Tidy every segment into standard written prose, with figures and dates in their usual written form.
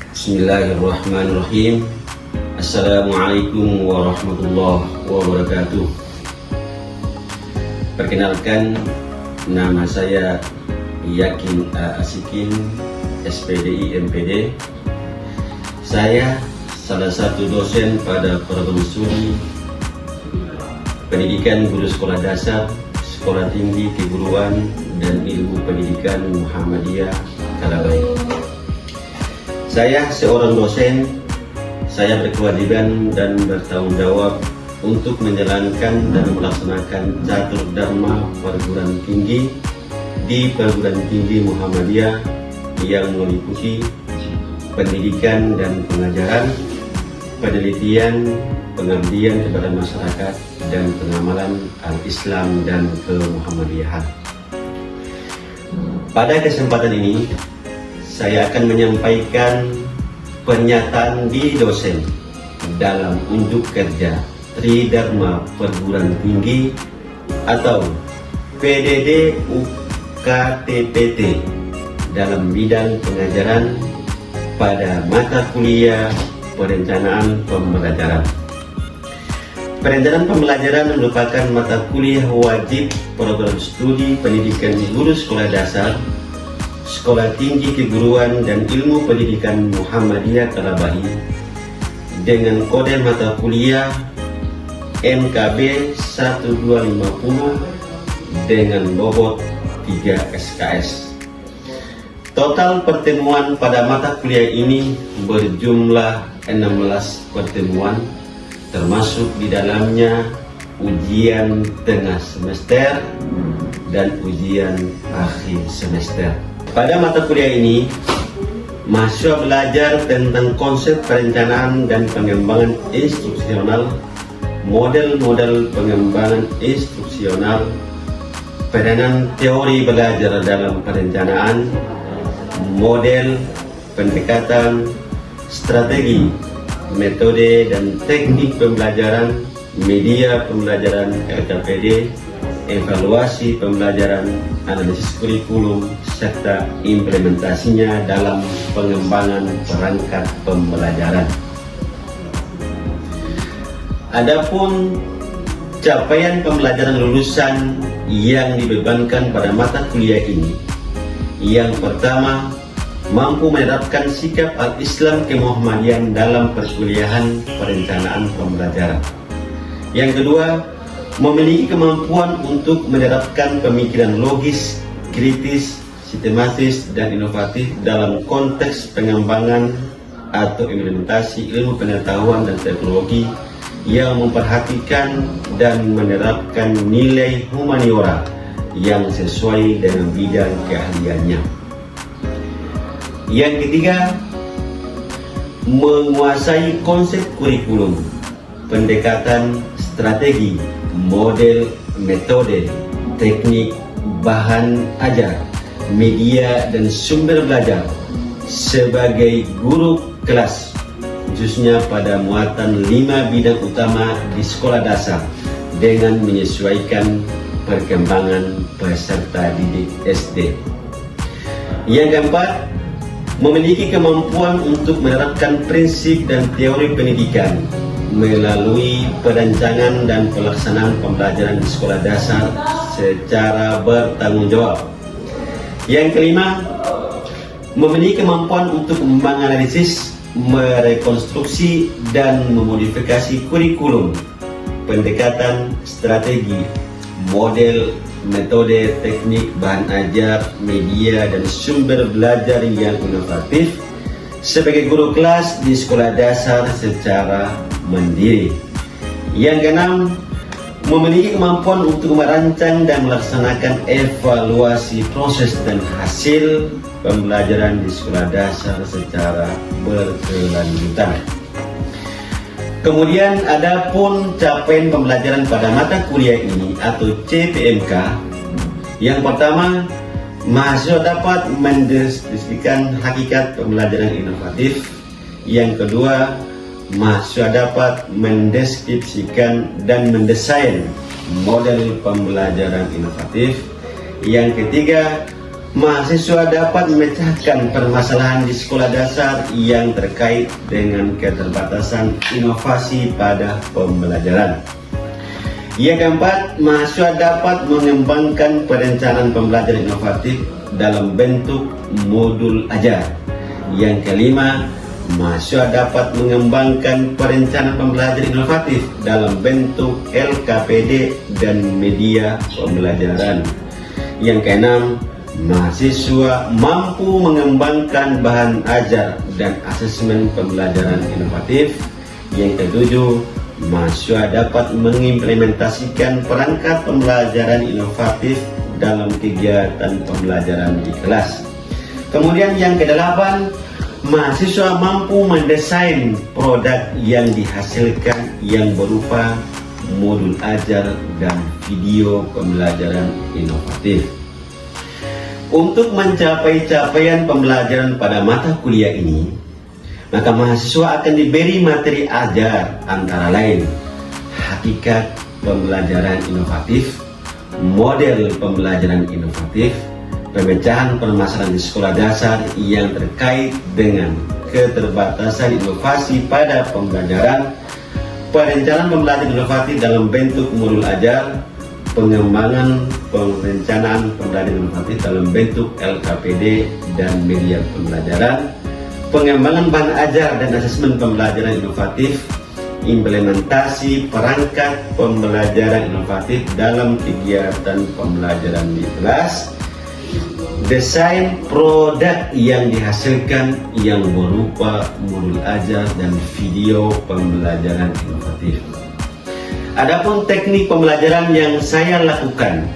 Bismillahirrahmanirrahim. Assalamualaikum warahmatullahi wabarakatuh. Perkenalkan, nama saya Yakin A. Asikin, SPDI MPD. Saya salah satu dosen pada program studi Pendidikan Guru Sekolah Dasar, Sekolah Tinggi Keguruan dan Ilmu Pendidikan Muhammadiyah Kalabai. Saya seorang dosen, saya berkewajiban dan bertanggung jawab untuk menjalankan dan melaksanakan catur dharma perguruan tinggi di perguruan tinggi Muhammadiyah yang meliputi pendidikan dan pengajaran, penelitian, pengabdian kepada masyarakat, dan pengamalan al-Islam dan ke-Muhammadiyahan. Pada kesempatan ini, saya akan menyampaikan pernyataan diri dosen dalam unjuk kerja Tridharma Perguruan Tinggi atau PDD UKTPT dalam bidang pengajaran pada mata kuliah perencanaan pembelajaran. Perencanaan pembelajaran merupakan mata kuliah wajib program studi pendidikan guru sekolah dasar, Sekolah Tinggi Keguruan dan Ilmu Pendidikan Muhammadiyah Kalabai dengan kode mata kuliah MKB 1250 dengan bobot 3 SKS. Total pertemuan pada mata kuliah ini berjumlah 16 pertemuan, termasuk di dalamnya ujian tengah semester dan ujian akhir semester. Pada mata kuliah ini, mahasiswa belajar tentang konsep perencanaan dan pengembangan instruksional, model-model pengembangan instruksional, peranan teori belajar dalam perencanaan, model, pendekatan, strategi, metode dan teknik pembelajaran, media pembelajaran LKPD, evaluasi pembelajaran, analisis kurikulum, serta implementasinya dalam pengembangan perangkat pembelajaran. Adapun capaian pembelajaran lulusan yang dibebankan pada mata kuliah ini, yang pertama, mampu menerapkan sikap al-Islam kemuhammadiyan dalam perkuliahan perencanaan pembelajaran. Yang kedua, memiliki kemampuan untuk menerapkan pemikiran logis, kritis, sistematis, dan inovatif dalam konteks pengembangan atau implementasi ilmu pengetahuan dan teknologi yang memperhatikan dan menerapkan nilai humaniora yang sesuai dengan bidang keahliannya. Yang ketiga, menguasai konsep kurikulum, pendekatan, strategi, model, metode, teknik, bahan ajar, media, dan sumber belajar sebagai guru kelas, khususnya pada muatan 5 bidang utama di sekolah dasar dengan menyesuaikan perkembangan peserta didik SD. Yang keempat, memiliki kemampuan untuk menerapkan prinsip dan teori pendidikan melalui perancangan dan pelaksanaan pembelajaran di sekolah dasar secara bertanggung jawab. Yang kelima, memiliki kemampuan untuk menganalisis, merekonstruksi, dan memodifikasi kurikulum, pendekatan, strategi, model, metode, teknik, bahan ajar, media, dan sumber belajar yang inovatif sebagai guru kelas di sekolah dasar secara mandiri. Yang keenam, memiliki kemampuan untuk merancang dan melaksanakan evaluasi proses dan hasil pembelajaran di sekolah dasar secara berkelanjutan. Kemudian ada pun capaian pembelajaran pada mata kuliah ini atau CPMK. Yang pertama, mahasiswa dapat mendeskripsikan hakikat pembelajaran inovatif. Yang kedua, mahasiswa dapat mendeskripsikan dan mendesain model pembelajaran inovatif. Yang ketiga, mahasiswa dapat memecahkan permasalahan di sekolah dasar yang terkait dengan keterbatasan inovasi pada pembelajaran. Yang keempat, mahasiswa dapat mengembangkan perencanaan pembelajaran inovatif dalam bentuk modul ajar. Yang kelima, mahasiswa dapat mengembangkan perencanaan pembelajaran inovatif dalam bentuk LKPD dan media pembelajaran. Yang keenam, mahasiswa mampu mengembangkan bahan ajar dan asesmen pembelajaran inovatif. Yang ketujuh, mahasiswa dapat mengimplementasikan perangkat pembelajaran inovatif dalam kegiatan pembelajaran di kelas. Kemudian yang kedelapan, mahasiswa mampu mendesain produk yang dihasilkan yang berupa modul ajar dan video pembelajaran inovatif. Untuk mencapai capaian pembelajaran pada mata kuliah ini, maka mahasiswa akan diberi materi ajar antara lain hakikat pembelajaran inovatif, model pembelajaran inovatif, pemecahan permasalahan di sekolah dasar yang terkait dengan keterbatasan inovasi pada pembelajaran, perencanaan pembelajaran inovatif dalam bentuk modul ajar, pengembangan perencanaan pembelajaran inovatif dalam bentuk LKPD dan media pembelajaran, pengembangan bahan ajar dan asesmen pembelajaran inovatif, implementasi perangkat pembelajaran inovatif dalam kegiatan pembelajaran di kelas, desain produk yang dihasilkan yang berupa modul ajar dan video pembelajaran inovatif. Adapun teknik pembelajaran yang saya lakukan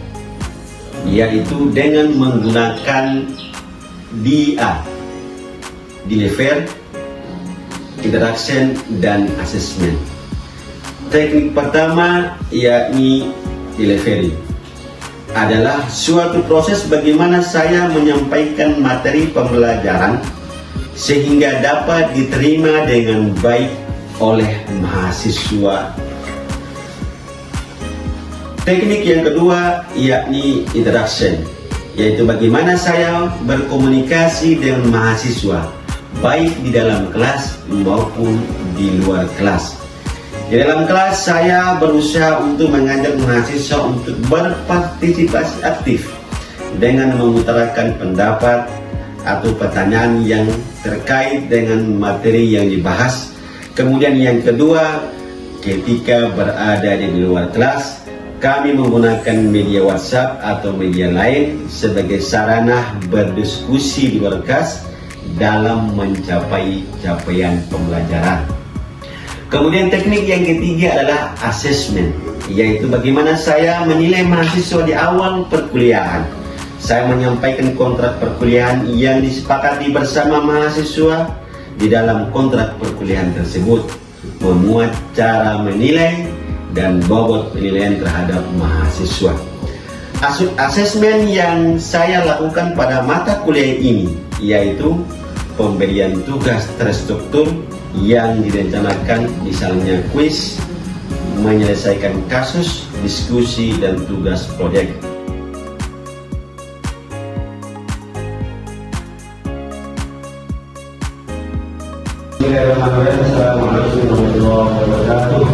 yaitu dengan menggunakan DIA, Deliver, Interaction, dan Assessment. Teknik pertama yakni delivery adalah suatu proses bagaimana saya menyampaikan materi pembelajaran sehingga dapat diterima dengan baik oleh mahasiswa. Teknik yang kedua yakni interaction, yaitu bagaimana saya berkomunikasi dengan mahasiswa baik di dalam kelas maupun di luar kelas. Di dalam kelas saya berusaha untuk mengajak mahasiswa untuk berpartisipasi aktif dengan mengutarakan pendapat atau pertanyaan yang terkait dengan materi yang dibahas. Kemudian yang kedua, ketika berada di luar kelas, kami menggunakan media WhatsApp atau media lain sebagai sarana berdiskusi di luar kelas dalam mencapai capaian pembelajaran. Kemudian teknik yang ketiga adalah assessment, yaitu bagaimana saya menilai mahasiswa di awal perkuliahan. Saya menyampaikan kontrak perkuliahan yang disepakati bersama mahasiswa. Di dalam kontrak perkuliahan tersebut memuat cara menilai dan bobot penilaian terhadap mahasiswa. Asesmen yang saya lakukan pada mata kuliah ini yaitu pemberian tugas terstruktur yang direncanakan, misalnya kuis, menyelesaikan kasus, diskusi, dan tugas proyek. Assalamualaikum warahmatullahi wabarakatuh.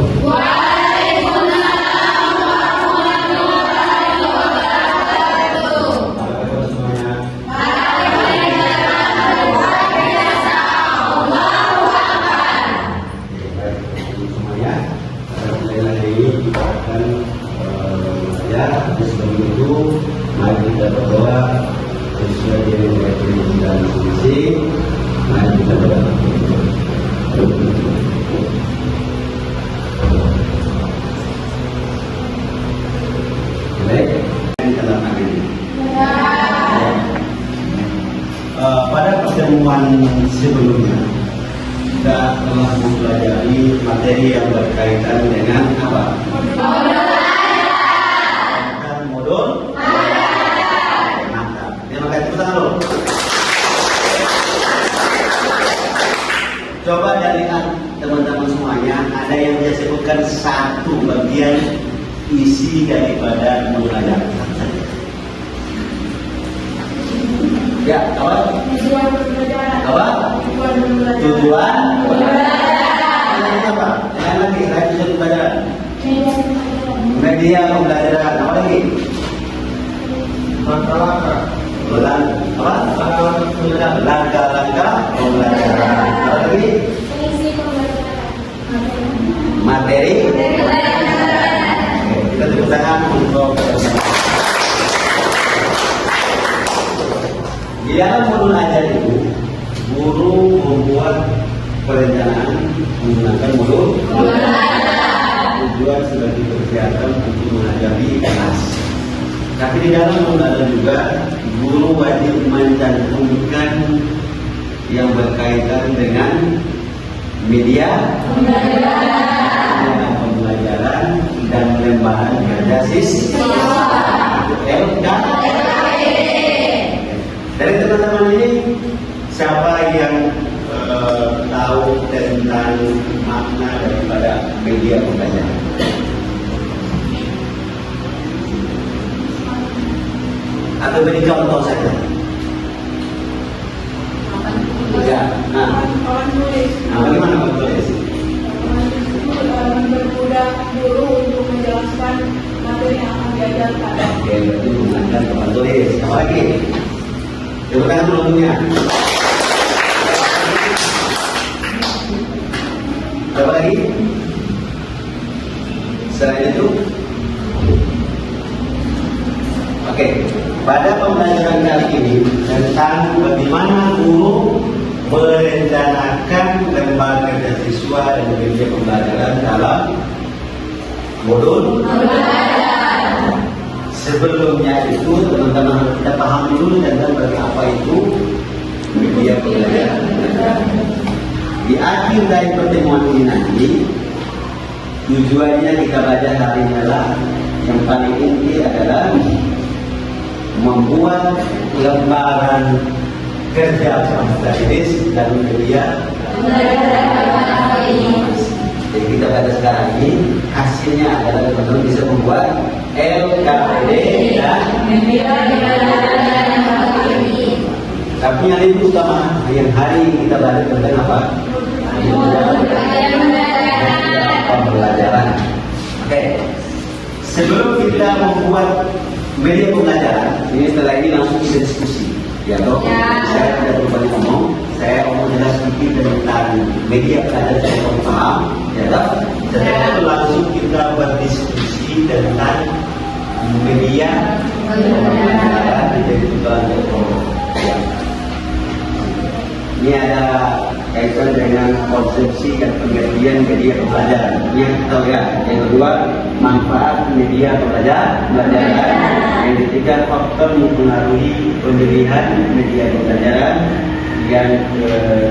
Sebelum itu, mari kita berdoa sesuai dengan rekomendasi dan visi. Mari kita berdoa. Baik, dalam hal ini. Pada pertemuan sebelumnya kita telah mempelajari materi yang berkaitan dengan apa? Modul. Mantap. Terima kasih, tepuk tangan dulu. Coba dari teman-teman semuanya, ada yang saya sebutkan satu bagian isi daripada modul ajar. Ya, apa? Tujuan pembelajaran. Apa? Tujuan pembelajaran. Tujuan. Pembelajaran. Yang apa? Yang lagi, saya tujuan pembelajaran. Media pembelajaran. Media pembelajaran. Apa lagi? Langkah-langkah Langkah-langkah pembelajaran. Apa lagi? Mengisi pembelajaran. Materi. Oke, kita tepuk tangan untuk di dalam modul ajar itu guru membuat perencanaan menggunakan modul tujuan sebagai persiapan untuk menghadapi kelas. Tapi di dalam modul ajar juga guru wajib mencantumkan yang berkaitan dengan media pembelajaran dan lembaran kerja siswa. Dari teman-teman ini siapa yang tahu tentang makna daripada media pembelajaran? Atau beri contoh saja? Ya. Nah, bagaimana Pak tulis? Mempermudah guru untuk menjelaskan materi yang akan diajarkan. Oke, berarti menggunakan papan tulis. Apa lagi? Coba tangan penontonnya. Apa lagi? Selain itu, oke, pada pembelajaran kali ini tentang bagaimana guru merencanakan lembaga kerja siswa dan media pembelajaran dalam modul. Sebelumnya itu teman-teman harus kita pahami dulu tentang apa itu media pembelajaran. Di akhir dari pertemuan ini nanti tujuannya kita belajar hari ini adalah yang paling inti adalah membuat lembaran kerja strategis dan media. Jadi kita pada sekarang ini hasilnya adalah teman-teman bisa membuat LKPD dan media. Tapi yang lebih utama yang hari ini kita belajar tentang apa? Pembelajaran. Oke. Sebelum kita membuat media pembelajaran, ini setelah ini langsung kita diskusi. Ya toh, saya tidak perlu banyak ngomong. Saya mau jelas sedikit tentang media pembelajaran saya mau paham. Ya toh, setelah itu langsung kita berdiskusi tentang media pembelajaran di kebutuhan teknologi. Ini ada kaitan dengan konsepsi dan pengertian media pembelajaran. Ini yang kita tahu ya. Yang kedua, manfaat media pembelajaran. Yang ketiga, faktor mempengaruhi pemilihan media pembelajaran. Yang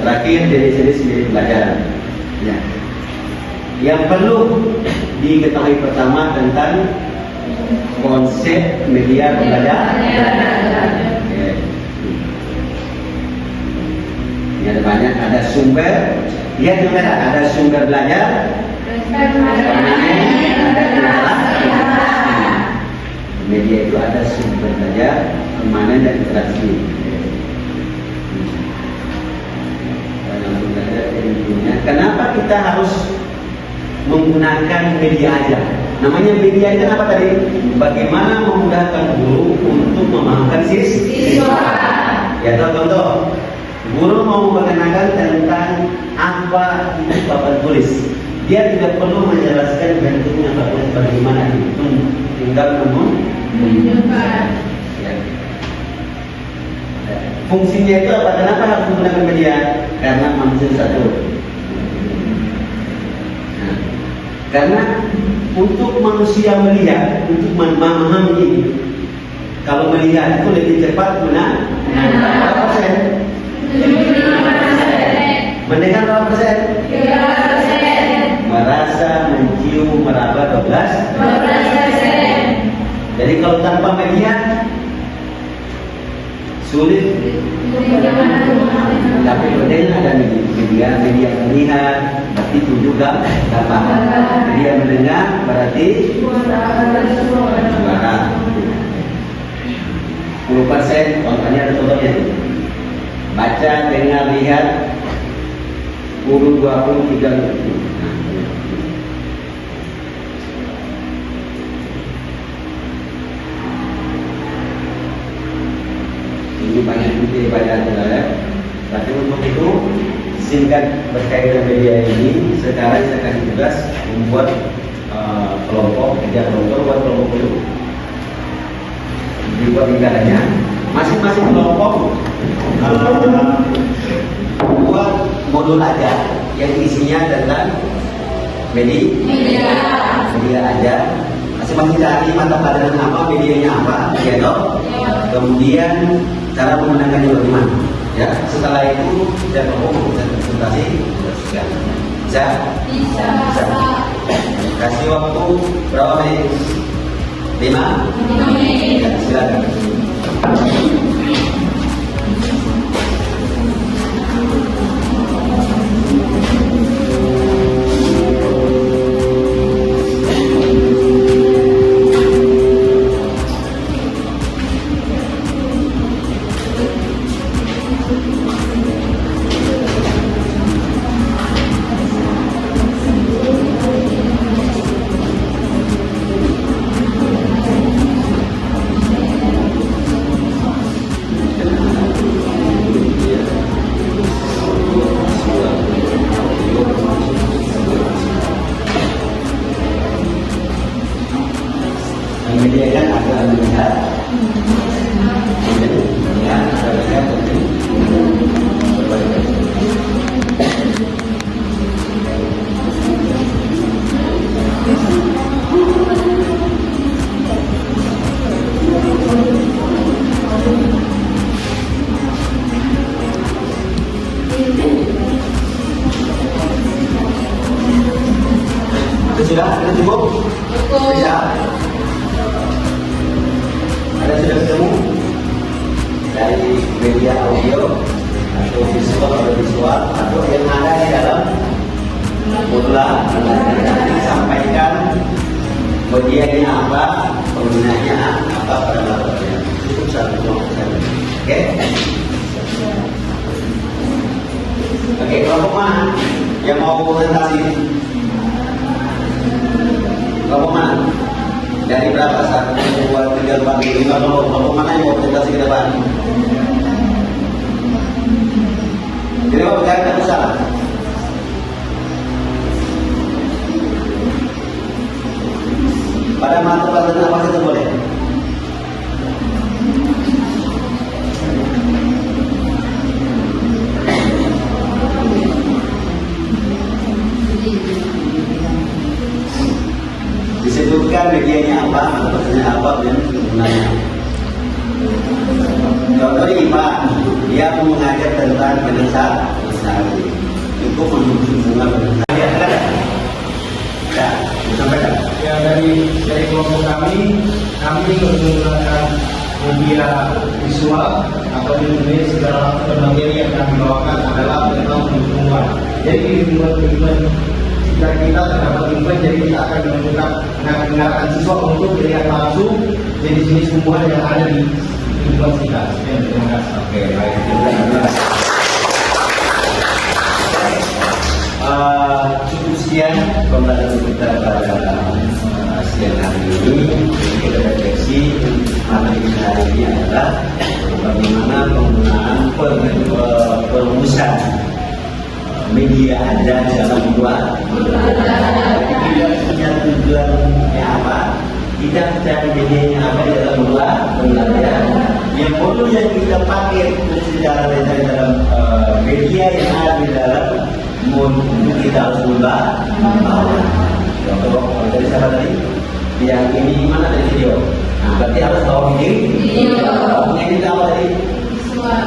terakhir, jenis-jenis media pembelajaran. Ya. Yang perlu diketahui pertama tentang konsep media pembelajaran. Ada banyak, ada sumber, lihat juga ada sumber belajar, ada interaksi. Media itu ada sumber belajar, permanen dan interaksi. Kenapa kita harus menggunakan media aja? Namanya media itu apa tadi? Bagaimana memudahkan guru untuk memahamkan siswa. Ya contoh. Guru mau mengenalkan tentang apa itu papan tulis. Dia tidak perlu menjelaskan bentuknya bagaimana itu, tinggal menunjukkan. Ya. Fungsinya itu apa? Kenapa harus menggunakan media? Karena manusia satu. Nah, karena untuk manusia melihat, untuk memahami ini, kalau melihat itu lebih cepat berapa persen? Mendengar berapa persen? 3%. Merasa, mencium, meraba 12%. Jadi kalau tanpa media sulit. Tapi mendengar ada media melihat, berarti itu juga dapat. Media mendengar berarti suara. 10%, contohnya ada contohnya. Baca, dengar, lihat, 10, 20, 30. Ini banyak bukti pada saudara. Tapi untuk itu singkat berkaitan media ini, sekarang saya kasih tugas membuat kelompok, kerja kelompok buat kelompok itu. Dibuat lingkarannya, masing-masing kelompok buat modul aja yang isinya tentang media aja. Masing-masing cari mata pelajaran apa, medianya apa, gitu. Kemudian cara memenangkannya bagaimana. Ya, setelah itu saya kelompok bisa presentasi. Bisa? Kasih waktu berapa menit? 5 menit. Ya, silakan. Media kan agak melihat, ya, agak melihat penting. Sudah cukup? Bisa? Ada sudah ketemu dari media audio atau visual atau yang ada di dalam modula disampaikan bagiannya apa, penggunanya apa pada materinya. Cukup satu kelompok saja. Oke, kelompok mana yang mau presentasi? Kelompok mana? Dari berapa? 1, 2, 3, 4, 5 kelompok mana yang mau presentasi ke depan? Jadi mau berkata usaha. Pada mata pelajaran apa saja boleh? Disebutkan medianya apa, maksudnya apa, dan penggunanya. Contoh di IPA, dia mengajar tentang penasar, itu menuju hubungan penasar. Ya, sampaikan. Ya, dari kelompok kami menggunakan media visual atau media segala materi yang kami bawakan adalah tentang lingkungan. Jadi lingkungan jika kita terdapat lingkungan, jadi kita akan mendengarkan siswa untuk melihat langsung jenis-jenis tumbuhan yang ada di lingkungan kita. Terima kasih. Oke, baik. Cukup sekian pembelajaran kita pada siang hari ini. Kita refleksi materi kita hari ini adalah bagaimana penggunaan perumusan media ada dalam dua. Tidak punya tujuannya apa, tidak cari medianya apa di dalam dua pembelajaran. Yang modul yang kita pakai secara detail dalam media yang ada di dalam modul kita harus ubah. Contoh dari siapa tadi? Yang ini mana dari video? Berarti harus bawa video. Ini apa tadi? Visual.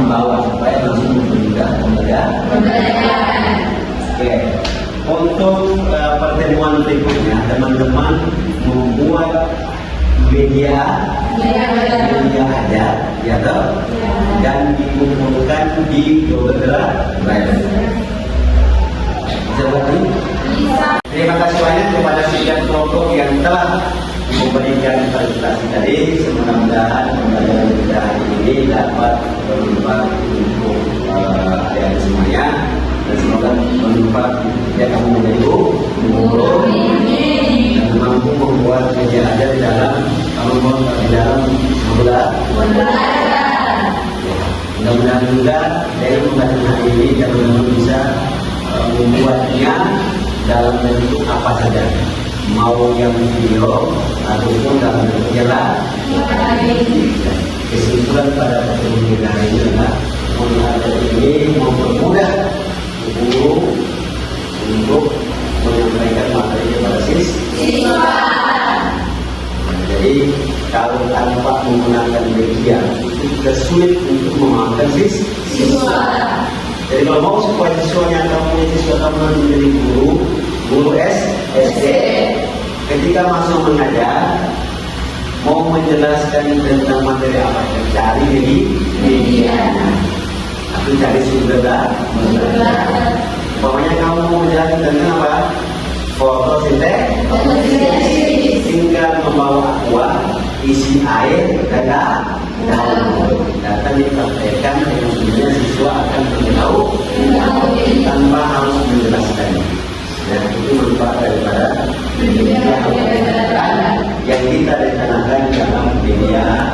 Membawa supaya langsung mudah pembelajaran. Oke. Untuk pertemuan berikutnya, teman-teman membuat media ada, ya toh, dan dikumpulkan di Google Drive. Bisa buat ini? Terima kasih banyak kepada setiap kelompok yang telah memberikan presentasi tadi. Mudah-mudahan pembelajaran kita hari ini dapat bermanfaat untuk adik-adik semuanya, dan semoga bermanfaat ya kamu menjadi guru dan mampu membuat media ajar di dalam sekolah. Mudah-mudahan juga dari pembelajaran hari ini teman-teman bisa membuatnya dalam bentuk apa saja, mau yang video ataupun dalam bentuk jalan. Kesimpulan pada pertemuan kita hari ini adalah pembelajaran ini mempermudah guru untuk menyampaikan materi kepada siswa. Jadi kalau tanpa menggunakan media itu juga sulit untuk memahamkan siswa. Jadi kalau mau supaya siswanya atau siswa kamu menjadi guru SD, ketika masuk mengajar, mau menjelaskan tentang materi apa, cari di medianya, atau cari sumber. Pokoknya kamu mau menjelaskan tentang apa? Fotosintesis, tinggal membawa aqua, isi air dan daun. Data dipraktekkan dengan sendirinya siswa akan tahu tanpa harus menjelaskan. Dan itu manfaat daripada media yang kita rencanakan dalam media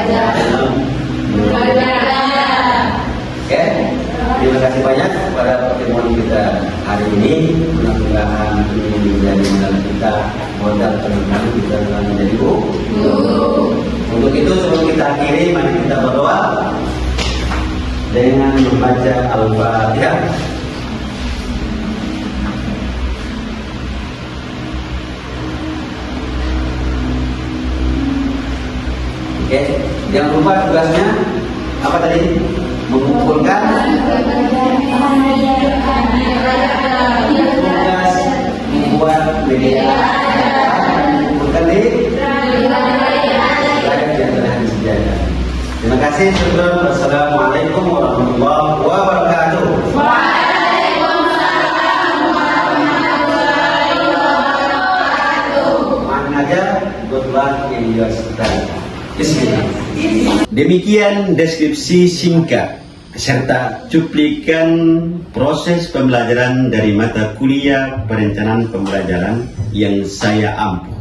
dalam Oke, terima kasih banyak pada pertemuan kita hari ini. Mudah-mudahan ini menjadi modal kita, modal pendidikan kita dalam menjadi guru. Untuk itu sebelum kita akhiri, mari kita berdoa dengan membaca Al-Fatihah. Oke, jangan lupa tugasnya apa tadi? Mengumpulkan tugas membuat media, mengumpulkan di yang telah disediakan. Terima kasih. Wassalamualaikum warahmatullahi wabarakatuh. Good luck in your study. Bismillah. Demikian deskripsi singkat serta cuplikan proses pembelajaran dari mata kuliah perencanaan pembelajaran yang saya ampuh.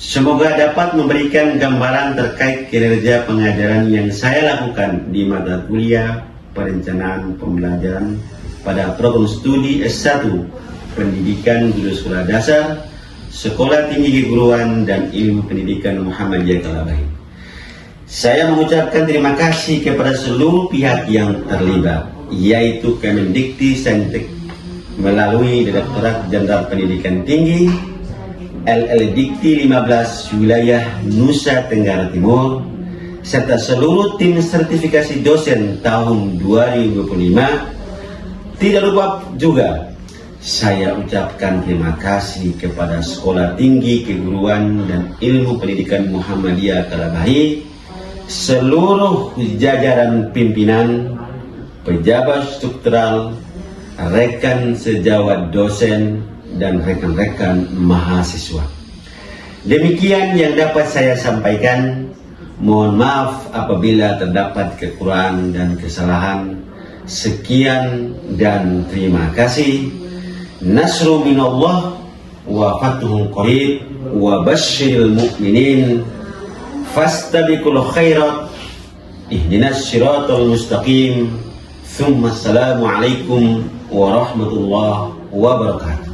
Semoga dapat memberikan gambaran terkait kinerja pengajaran yang saya lakukan di mata kuliah perencanaan pembelajaran pada program studi S1 Pendidikan Guru Sekolah Dasar, Sekolah Tinggi Keguruan dan Ilmu Pendidikan Muhammadiyah Kalabahi. Saya mengucapkan terima kasih kepada seluruh pihak yang terlibat, yaitu Kemendikti-Saintek melalui Direktorat Jenderal Pendidikan Tinggi, LL Dikti 15 Wilayah Nusa Tenggara Timur, serta seluruh tim sertifikasi dosen tahun 2025. Tidak lupa juga saya ucapkan terima kasih kepada Sekolah Tinggi Keguruan dan Ilmu Pendidikan Muhammadiyah Kalabahi, seluruh jajaran pimpinan, pejabat struktural, rekan sejawat dosen, dan rekan-rekan mahasiswa. Demikian yang dapat saya sampaikan. Mohon maaf apabila terdapat kekurangan dan kesalahan. Sekian dan terima kasih. Nasru minallah wa fathuhun qarib wa basyiril mu'minin fastabiqul khairat ihdinas siratal mustaqim. Thumma assalamu alaikum warahmatullahi wabarakatuh.